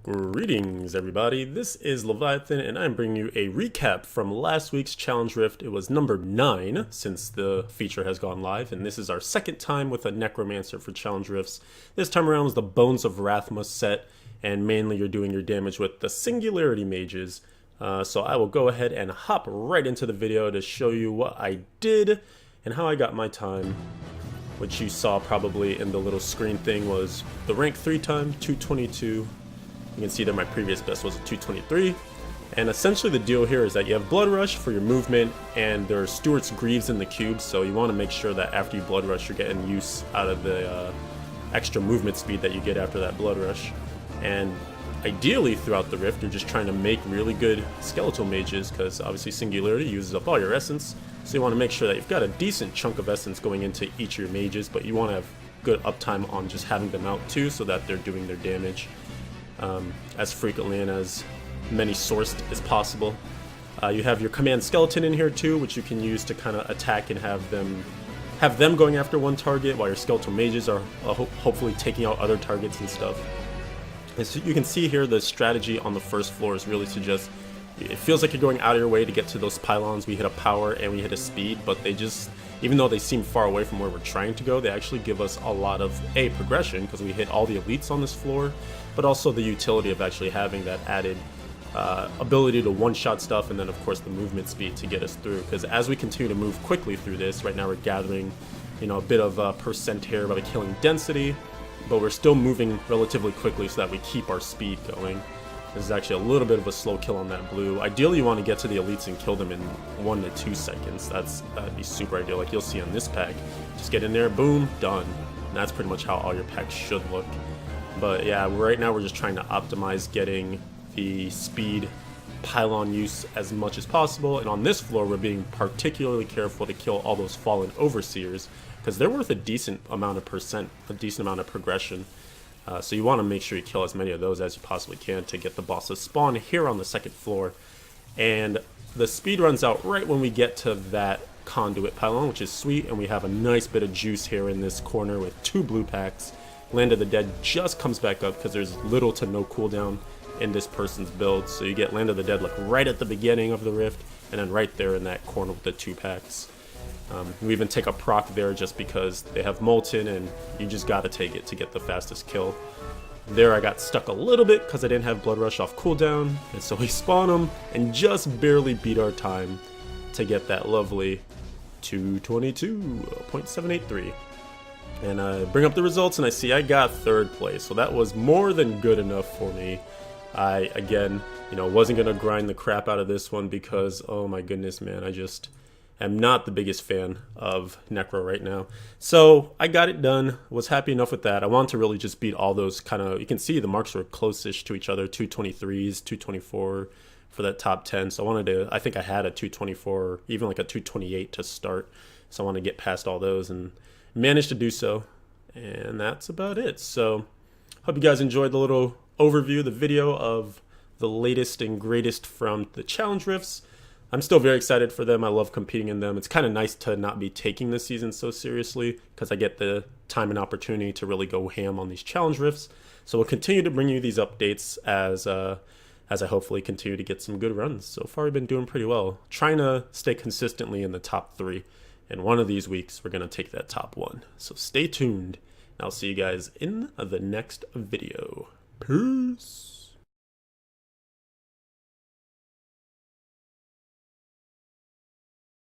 Greetings everybody, this is Leviathan and I'm bringing you a recap from last week's Challenge Rift. It was number 9 since the feature has gone live, and this is our second time with a Necromancer for Challenge Rifts. This time around was the Bones of Rathma set, and mainly you're doing your damage with the Singularity Mages. So I will go ahead and hop right into the video to show you what I did and how I got my time, which you saw probably in the little screen thing was the rank 3 time, 222. You can see that my previous best was a 223, and essentially the deal here is that you have Blood Rush for your movement, and there are Stewart's Greaves in the cubes, so you want to make sure that after you Blood Rush you're getting use out of the extra movement speed that you get after that Blood Rush. And ideally throughout the Rift you're just trying to make really good Skeletal Mages, because obviously Singularity uses up all your Essence, so you want to make sure that you've got a decent chunk of Essence going into each of your Mages, but you want to have good uptime on just having them out too, so that they're doing their damage as frequently and as many sourced as possible. You have your command skeleton in here too, which you can use to kind of attack and have them going after one target, while your skeletal mages are hopefully taking out other targets and stuff. And so you can see here the strategy on the first floor is really to just, it feels like you're going out of your way to get to those pylons. We hit a power and we hit a speed, but they just, even though they seem far away from where we're trying to go, they actually give us a lot of progression, because we hit all the elites on this floor, but also the utility of actually having that added ability to one-shot stuff, and then of course the movement speed to get us through. Because as we continue to move quickly through this, right now we're gathering, you know, a bit of percent here by killing density, but we're still moving relatively quickly so that we keep our speed going. This is actually a little bit of a slow kill on that blue. Ideally you want to get to the elites and kill them in 1 to 2 seconds. That'd be super ideal, like you'll see on this pack. Just get in there, boom, done. And that's pretty much how all your packs should look. But yeah, right now we're just trying to optimize getting the speed pylon use as much as possible, and on this floor we're being particularly careful to kill all those fallen overseers, because they're worth a decent amount of percent, a decent amount of progression. So you want to make sure you kill as many of those as you possibly can to get the bosses spawn here on the second floor. And the speed runs out right when we get to that conduit pylon, which is sweet, and we have a nice bit of juice here in this corner with 2 blue packs. Land of the Dead just comes back up because there's little to no cooldown in this person's build, so you get Land of the Dead like right at the beginning of the Rift, and then right there in that corner with the 2 packs. We even take a proc there just because they have Molten, and you just gotta take it to get the fastest kill. There I got stuck a little bit because I didn't have Blood Rush off cooldown, and so we spawn them and just barely beat our time to get that lovely 222.783. And I bring up the results and I see I got 3rd place, so that was more than good enough for me. I, again, you know, wasn't going to grind the crap out of this one because, oh my goodness, man, I just am not the biggest fan of Necro right now. So I got it done, was happy enough with that. I wanted to really just beat all those kind of, you can see the marks were close-ish to each other, 223s, 224 for that top 10. So I wanted to, I think I had a 224, even like a 228 to start. So I want to get past all those and managed to do so, and that's about it. So hope you guys enjoyed the little overview, the video of the latest and greatest from the Challenge Rifts. I'm still very excited for them. I love competing in them. It's kind of nice to not be taking this season so seriously, because I get the time and opportunity to really go ham on these Challenge Rifts. So we'll continue to bring you these updates as I hopefully continue to get some good runs. So far we've been doing pretty well, trying to stay consistently in the top 3. And one of these weeks, we're going to take that top 1. So stay tuned. And I'll see you guys in the next video. Peace.